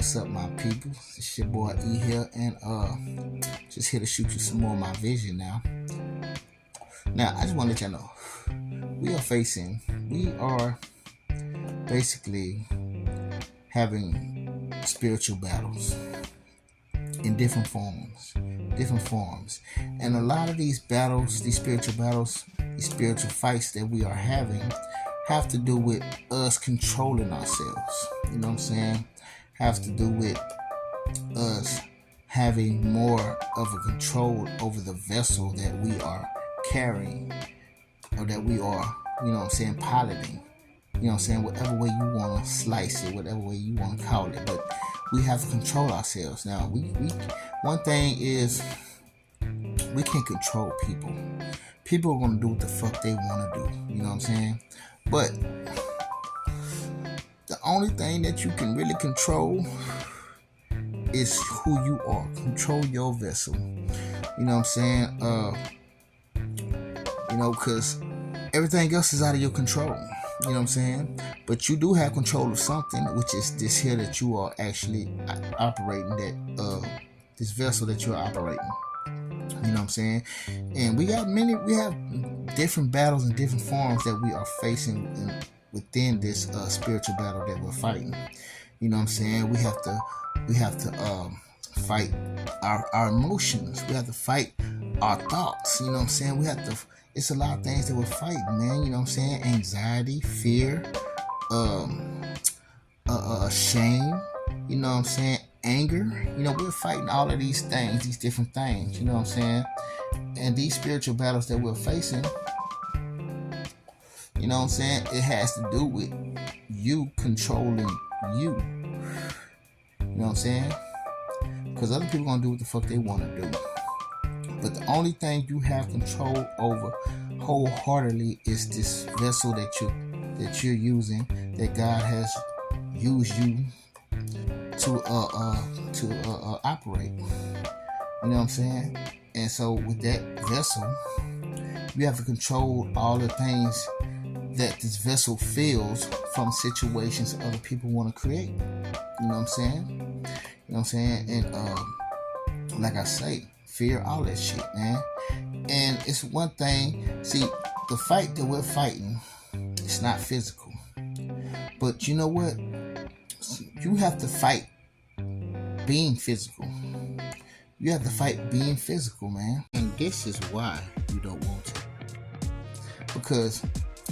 What's up, my people? It's your boy E here, and just here to shoot you some more of my vision now. Now, I just want to let y'all know, we are basically having spiritual battles in different forms. And a lot of these battles, these spiritual fights that we are having have to do with us controlling ourselves. You know what I'm saying? Have to do with us having more of a control over the vessel that we are carrying, or that we are, piloting. Whatever way you want to slice it, whatever way you want to call it, but we have to control ourselves. Now, we one thing is, we can't control people. People are going to do what the fuck they want to do. You know what I'm saying? But the only thing that you can really control is who you are. Control your vessel. You know what I'm saying? Because everything else is out of your control. You know what I'm saying? But you do have control of something, which is this here that you are actually operating, this vessel that you're operating. You know what I'm saying? And we have different battles and different forms that we are facing within this spiritual battle that we're fighting. You know what I'm saying? We have to fight our emotions. We have to fight our thoughts. You know what I'm saying? It's a lot of things that we're fighting, man. You know what I'm saying? Anxiety, fear, shame. You know what I'm saying? Anger. We're fighting all of these things, these different things. You know what I'm saying? And these spiritual battles that we're facing, you know what I'm saying? It has to do with you controlling you. You know what I'm saying? Because other people gonna do what the fuck they want to do. But the only thing you have control over wholeheartedly is this vessel that you're using, that God has used you to operate. You know what I'm saying? And so with that vessel, you have to control all the things that this vessel feels from situations other people want to create. You know what I'm saying? You know what I'm saying? And like I say, fear, all that shit, man. And it's one thing, see, the fight that we're fighting, it's not physical. But you know what? You have to fight being physical. You have to fight being physical, man. And this is why you don't want to. Because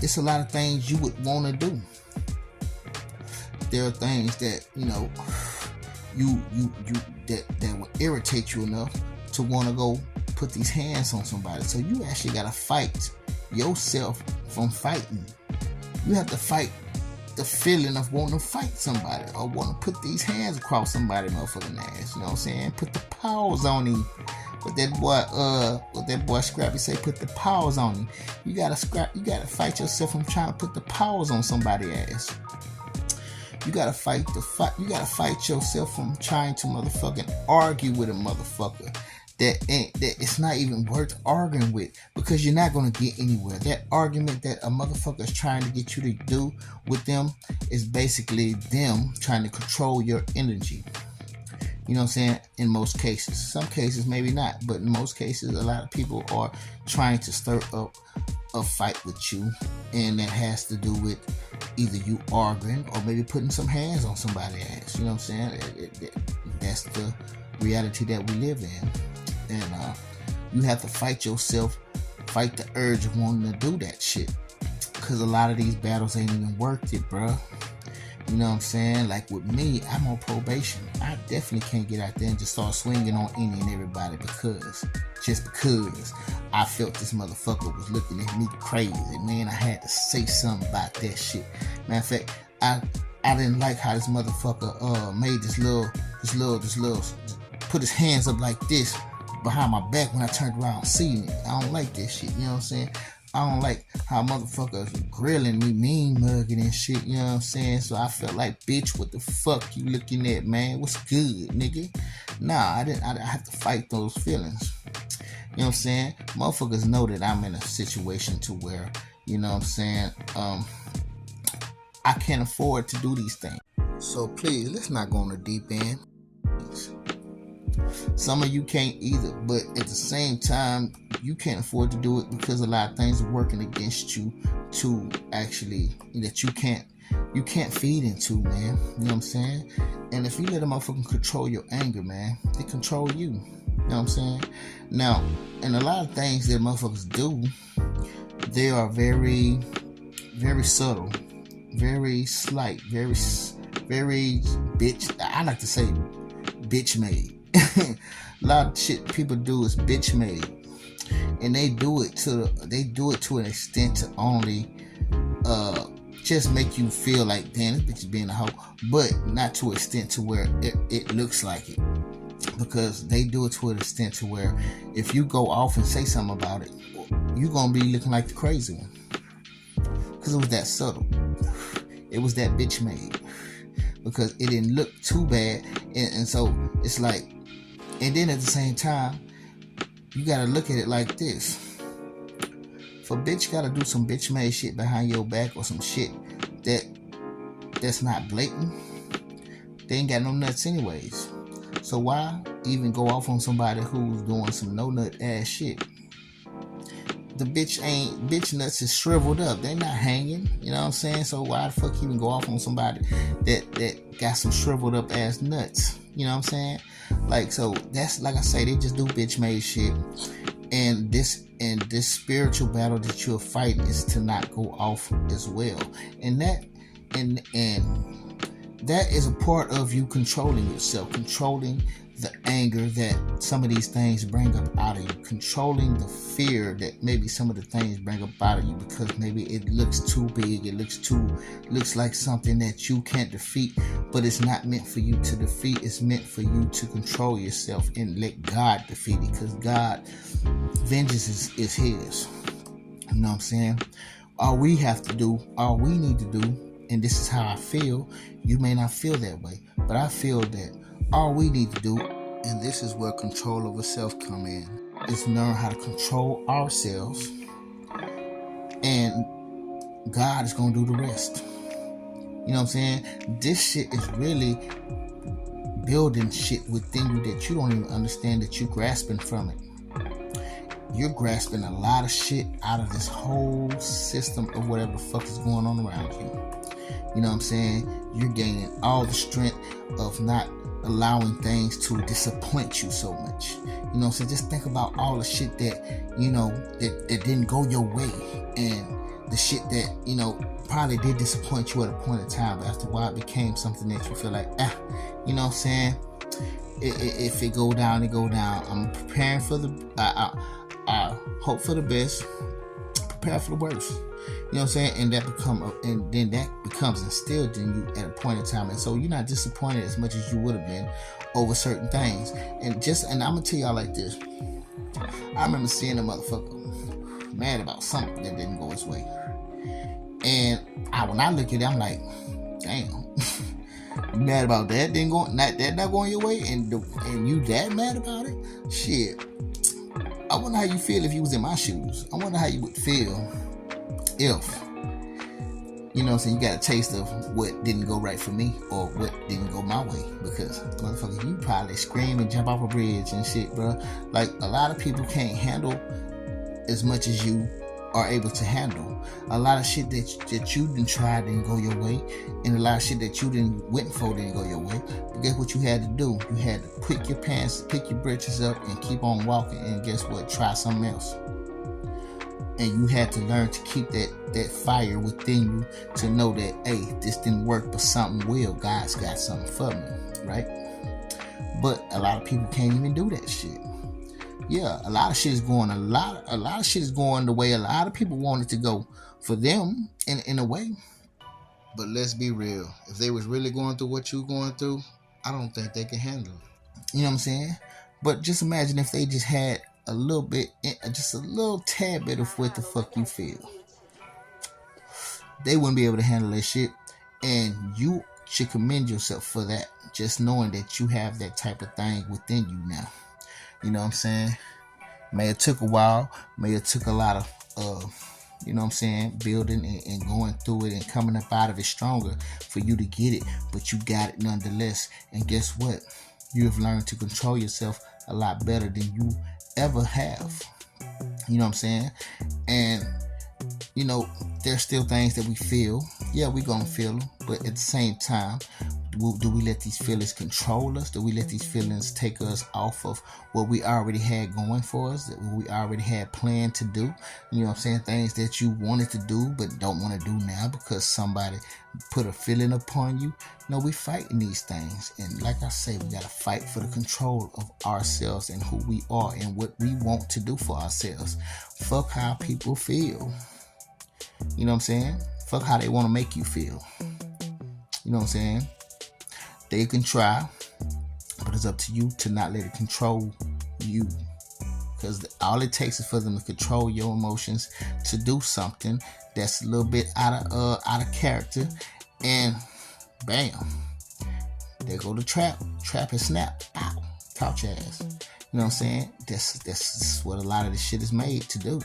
it's a lot of things you would want to do. There are things that, that will irritate you enough to want to go put these hands on somebody. So you actually got to fight yourself from fighting. You have to fight the feeling of wanting to fight somebody, or want to put these hands across somebody's motherfucking ass. You know what I'm saying? Put the paws on him. What that boy Scrappy say, put the paws on him. You gotta fight yourself from trying to put the paws on somebody's ass. You gotta fight yourself from trying to motherfucking argue with a motherfucker that it's not even worth arguing with, because you're not gonna get anywhere. That argument that a motherfucker is trying to get you to do with them is basically them trying to control your energy. You know what I'm saying? In most cases. Some cases maybe not, but in most cases a lot of people are trying to stir up a fight with you, and that has to do with either you arguing or maybe putting some hands on somebody's ass. You know what I'm saying? That's the reality that we live in. And you have to fight yourself, fight the urge of wanting to do that shit. Because a lot of these battles ain't even worth it, bro. You know what I'm saying? Like with me, I'm on probation. I definitely can't get out there and just start swinging on any and everybody because I felt this motherfucker was looking at me crazy. Man, I had to say something about that shit. Matter of fact, I didn't like how this motherfucker made this little put his hands up like this behind my back when I turned around seeing it. I don't like that shit. You know what I'm saying? I don't like how motherfuckers grilling me, mean mugging and shit, you know what I'm saying? So I felt like, bitch, what the fuck you looking at, man? What's good, nigga? Nah, I have to fight those feelings. You know what I'm saying? Motherfuckers know that I'm in a situation to where, you know what I'm saying, I can't afford to do these things. So please, let's not go on the deep end. Some of you can't either, but at the same time, you can't afford to do it because a lot of things are working against you to actually that you can't feed into, man. You know what I'm saying? And if you let a motherfucker control your anger, man, they control you. You know what I'm saying? Now, and a lot of things that motherfuckers do, they are very, very subtle, very slight, very bitch. I like to say bitch made. A lot of shit people do is bitch made, and they do it to an extent to only just make you feel like, damn, this bitch is being a hoe, but not to an extent to where it looks like it, because they do it to an extent to where if you go off and say something about it, you're gonna be looking like the crazy one, because it was that subtle, it was that bitch made, because it didn't look too bad, and so it's like. And then at the same time, you gotta look at it like this. If a bitch gotta do some bitch made shit behind your back or some shit that's not blatant, they ain't got no nuts anyways. So why even go off on somebody who's doing some no nut ass shit? The bitch nuts is shriveled up. They not hanging. You know what I'm saying? So why the fuck even go off on somebody that got some shriveled up ass nuts? You know what I'm saying? Like, so that's like I say, they just do bitch made shit. And this spiritual battle that you're fighting is to not go off as well. And that is a part of you controlling yourself, controlling the anger that some of these things bring up out of you, controlling the fear that maybe some of the things bring up out of you, because maybe it looks too big, it looks like something that you can't defeat, but it's not meant for you to defeat. It's meant for you to control yourself and let God defeat it, because God, vengeance is his. You know what I'm saying? All we need to do, and this is how I feel, you may not feel that way, but I feel that all we need to do, and this is where control over self come in, is learn how to control ourselves, and God is going to do the rest. You know what I'm saying? This shit is really building shit within you that you don't even understand that you're grasping from it. You're grasping a lot of shit out of this whole system of whatever the fuck is going on around you. You know what I'm saying? You're gaining all the strength of not allowing things to disappoint you so much. You know what I'm saying? Just think about all the shit that, you know, that didn't go your way, and the shit that, you know, probably did disappoint you at a point in time, but after a while it became something that you feel like, you know what I'm saying? If it go down, it go down. I'm preparing for I hope for the best, prepare for the worst. You know what I'm saying? And then that becomes instilled in you at a point in time. And so you're not disappointed as much as you would have been over certain things. And I'm gonna tell y'all like this. I remember seeing a motherfucker mad about something that didn't go his way. And when I look at it, I'm like, damn. You mad about that not going your way, and you that mad about it? Shit. I wonder how you feel if you was in my shoes. I wonder how you would feel if, you know what I'm saying, you got a taste of what didn't go right for me or what didn't go my way. Because, motherfucker, you probably scream and jump off a bridge and shit, bro. Like, a lot of people can't handle as much as you are able to handle. A lot of shit that you didn't try didn't go your way, and a lot of shit that you didn't went for didn't go your way. But guess what you had to do? You had to pick your britches up and keep on walking, and guess what? Try something else. And you had to learn to keep that fire within you to know that, hey, this didn't work, but something will. God's got something for me, right? But a lot of people can't even do that shit. Yeah, a lot of shit is going. A lot of shit is going the way a lot of people want it to go for them in a way. But let's be real. If they was really going through what you going through, I don't think they can handle it. You know what I'm saying? But just imagine if they just had a little bit, just a little tad bit of what the fuck you feel. They wouldn't be able to handle that shit, and you should commend yourself for that. Just knowing that you have that type of thing within you now. You know what I'm saying? May have took a while. May have took a lot of you know what I'm saying, building and going through it and coming up out of it stronger for you to get it, but you got it nonetheless. And guess what? You have learned to control yourself a lot better than you ever have. You know what I'm saying? And you know, there's still things that we feel. Yeah, we're gonna feel them, but at the same time, do we let these feelings control us? Do we let these feelings take us off of what we already had going for us, what we already had planned to do? You know what I'm saying? Things that you wanted to do but don't want to do now because somebody put a feeling upon you. No, we fighting these things. And like I say, we got to fight for the control of ourselves and who we are and what we want to do for ourselves. Fuck how people feel. You know what I'm saying? Fuck how they want to make you feel. You know what I'm saying? They can try, but it's up to you to not let it control you. Because all it takes is for them to control your emotions, to do something that's a little bit out of character, and bam, there go the trap. Trap and snap. Pow. Caught your ass. You know what I'm saying? That's what a lot of this shit is made to do.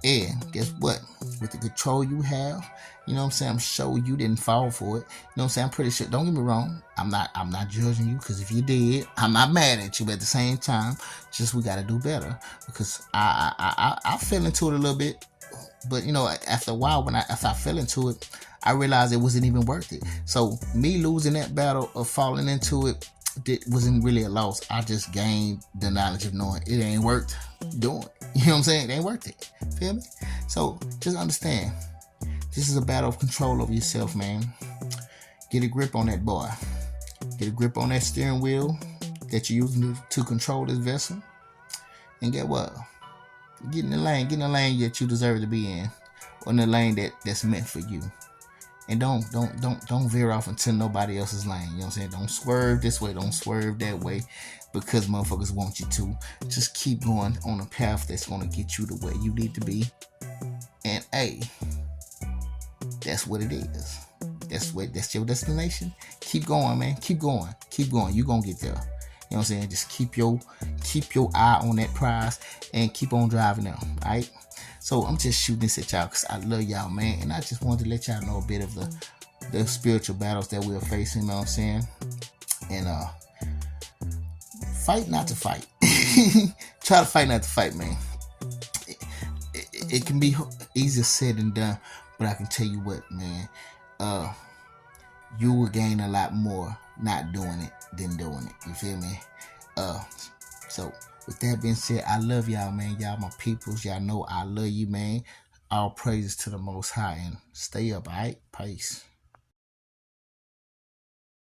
And guess what? With the control you have, you know what I'm saying? I'm sure you didn't fall for it. You know what I'm saying? I'm pretty sure. Don't get me wrong. I'm not judging you, because if you did, I'm not mad at you. But at the same time, just we gotta do better, because I fell into it a little bit. But you know, after a while, after I fell into it, I realized it wasn't even worth it. So me losing that battle of falling into it wasn't really a loss. I just gained the knowledge of knowing it ain't worth doing. You know what I'm saying? It ain't worth it. Feel me? So just understand, this is a battle of control over yourself, man. Get a grip on that boy. Get a grip on that steering wheel that you're using to control this vessel. And get what? Get in the lane that you deserve to be in, or in the lane that's meant for you. And don't veer off into nobody else's lane. You know what I'm saying? Don't swerve this way, don't swerve that way, because motherfuckers want you to. Just keep going on a path that's gonna get you to where you need to be. And hey, that's what it is. That's your destination. Keep going, man. Keep going. You gonna get there. You know what I'm saying? Just keep your eye on that prize and keep on driving now. Alright? So I'm just shooting this at y'all because I love y'all, man. And I just wanted to let y'all know a bit of the spiritual battles that we're facing, you know what I'm saying? And fight not to fight. Try to fight not to fight, man. It can be easier said than done, but I can tell you what, man. You will gain a lot more not doing it than doing it. You feel me? So with that being said, I love y'all, man. Y'all my peoples. Y'all know I love you, man. All praises to the Most High, and stay up, alright? Peace.